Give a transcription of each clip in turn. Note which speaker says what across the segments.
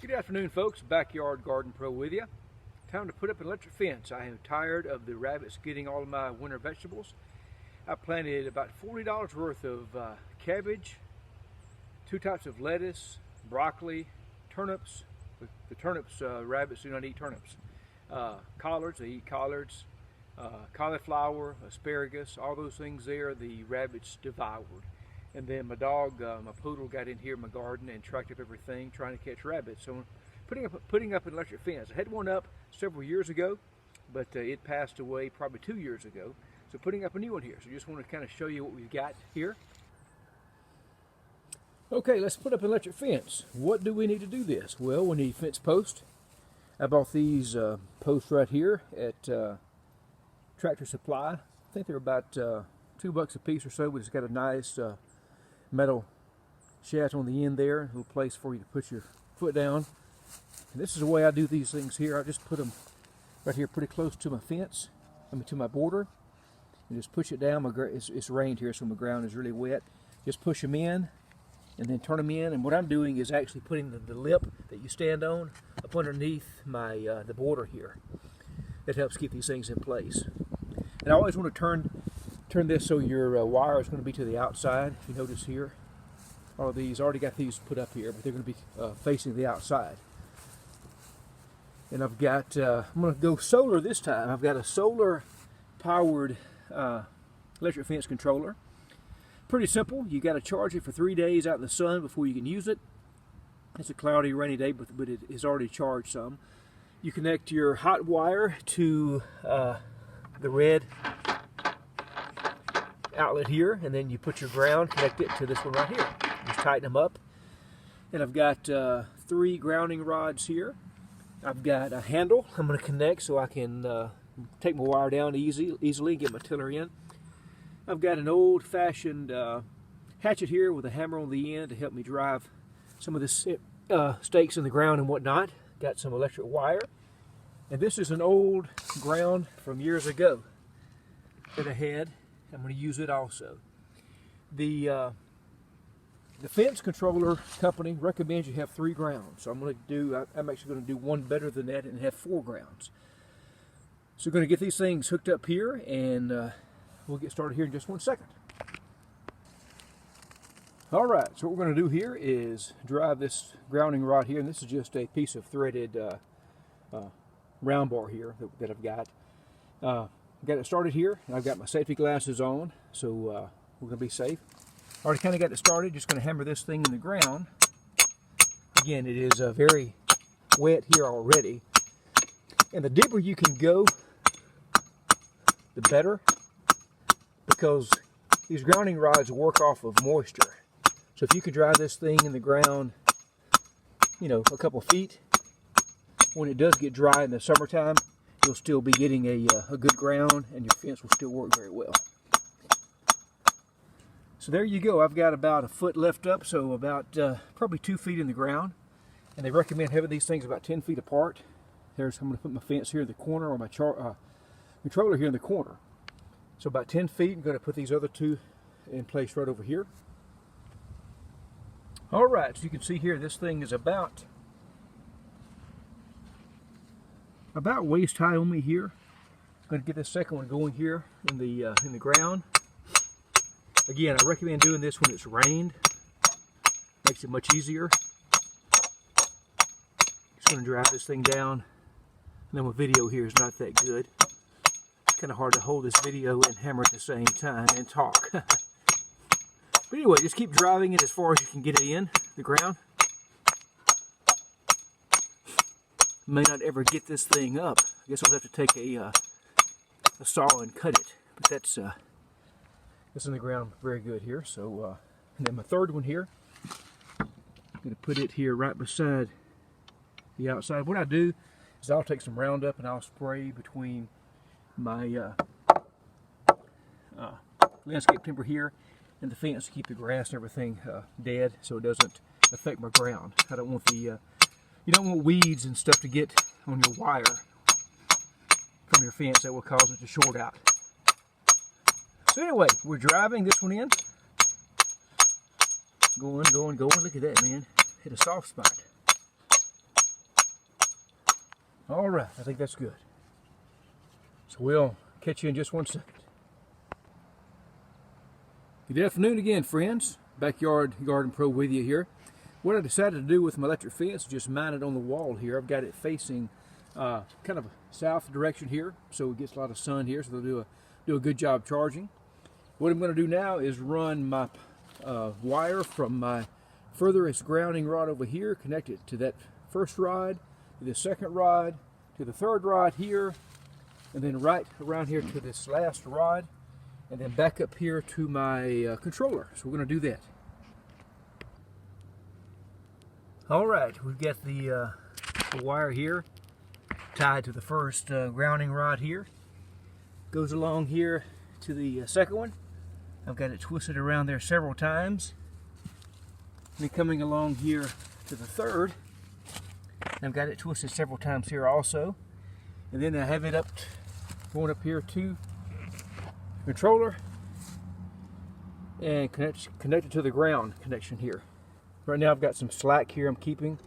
Speaker 1: Good afternoon, folks. Backyard Garden Pro with you. Time to put up an electric fence. I am tired of the rabbits getting all of my winter vegetables. I planted about $40 worth of cabbage, 2 types of lettuce, broccoli, turnips. The turnips, rabbits do not eat turnips. Collards, they eat collards. Cauliflower, asparagus, all those things there, the rabbits devoured. And then my dog, my poodle, got in here in my garden and tracked up everything, trying to catch rabbits. So putting up an electric fence. I had one up several years ago, but it passed away probably 2 years ago. So putting up a new one here. So just want to kind of show you what we've got here. Okay, let's put up an electric fence. What do we need to do this? Well, we need fence posts. I bought these posts right here at Tractor Supply. I think they're about $2 a piece or so, but it's got a nice metal shaft on the end there, a little place for you to put your foot down. And this is the way I do these things here. I just put them right here pretty close to my fence, to my border, and just push it down. It's rained here, so my ground is really wet. Just push them in and then turn them in. And what I'm doing is actually putting the lip that you stand on up underneath my the border here. That helps keep these things in place. And I always want to turn this so your wire is going to be to the outside. If you notice here, all of these, I already got these put up here, but they're going to be facing the outside. And I've got, I'm going to go solar this time. I've got a solar powered electric fence controller. Pretty simple. You got to charge it for 3 days out in the sun before you can use it. It's a cloudy, rainy day, but it is already charged some. You connect your hot wire to the red outlet here, and then you put your ground, connect it to this one right here. Just tighten them up. And I've got 3 grounding rods here. I've got a handle I'm going to connect so I can take my wire down easily and get my tiller in. I've got an old-fashioned hatchet here with a hammer on the end to help me drive some of the stakes in the ground and whatnot. Got some electric wire. And this is an old ground from years ago that I had. I'm going to use it also. The fence controller company recommends you have 3 grounds. So I'm actually going to do one better than that and have 4 grounds. So we're going to get these things hooked up here, and we'll get started here in just 1 second. All right, so what we're going to do here is drive this grounding rod here, and this is just a piece of threaded round bar here that I've got. Got it started here, and I've got my safety glasses on, so we're going to be safe. Already kind of got it started. Just going to hammer this thing in the ground. Again, it is very wet here already, and the deeper you can go, the better, because these grounding rods work off of moisture. So if you can drive this thing in the ground, a couple feet, when it does get dry in the summertime, you'll still be getting a good ground, and your fence will still work very well. So there you go. I've got about 1 foot left up, so about probably 2 feet in the ground. And they recommend having these things about 10 feet apart. I'm going to put my fence here in the corner, or my controller here in the corner. So about 10 feet, I'm going to put these other 2 in place right over here. All right, so you can see here, this thing is about waist high on me here. I'm going to get this second one going here in the ground. Again, I recommend doing this when it's rained. Makes it much easier. Just going to drive this thing down. I know my video here is not that good. It's kind of hard to hold this video and hammer at the same time and talk. But anyway, just keep driving it as far as you can get it in the ground. May not ever get this thing up. I guess I'll have to take a saw and cut it. But that's in the ground very good here. So, and then my third one here, I'm going to put it here right beside the outside. What I do is I'll take some Roundup and I'll spray between my landscape timber here and the fence to keep the grass and everything dead, so it doesn't affect my ground. I don't want you don't want weeds and stuff to get on your wire from your fence. That will cause it to short out. So anyway, we're driving this one in. Going. Look at that, man. Hit a soft spot. All right, I think that's good. So we'll catch you in just 1 second. Good afternoon again, friends. Backyard Garden Pro with you here. What I decided to do with my electric fence is just mount it on the wall here. I've got it facing kind of a south direction here, so it gets a lot of sun here, so they'll do a good job charging. What I'm going to do now is run my wire from my furthest grounding rod over here, connect it to that first rod, to the second rod, to the third rod here, and then right around here to this last rod, and then back up here to my controller. So we're going to do that. All right, we've got the wire here tied to the first grounding rod here. Goes along here to the second one. I've got it twisted around there several times. And then coming along here to the third. I've got it twisted several times here also. And then I have it going up here to the controller and connected to the ground connection here. Right now I've got some slack here I'm keeping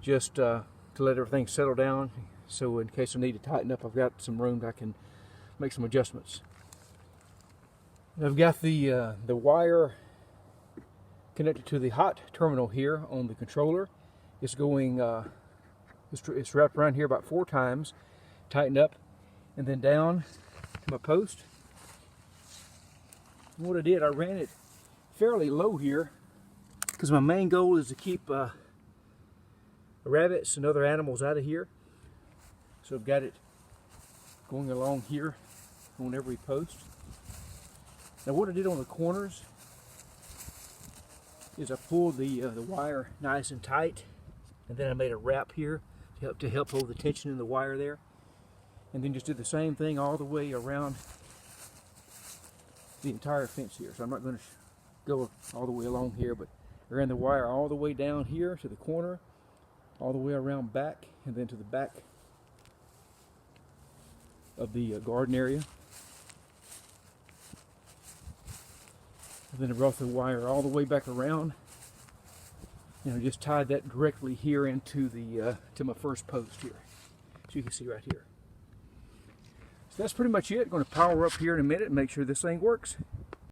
Speaker 1: just to let everything settle down, so in case I need to tighten up, I've got some room that I can make some adjustments. I've got the wire connected to the hot terminal here on the controller. It's going, it's wrapped around here about 4 times, tightened up, and then down to my post. And what I did, I ran it fairly low here, because my main goal is to keep rabbits and other animals out of here. So I've got it going along here on every post. Now what I did on the corners is I pulled the wire nice and tight, and then I made a wrap here to help hold the tension in the wire there. And then just did the same thing all the way around the entire fence here. So I'm not going to go all the way along here, but I ran the wire all the way down here to the corner, all the way around back, and then to the back of the garden area. And then I brought the wire all the way back around, and I just tied that directly here into the to my first post here, so you can see right here. So that's pretty much it. I'm going to power up here in a minute and make sure this thing works.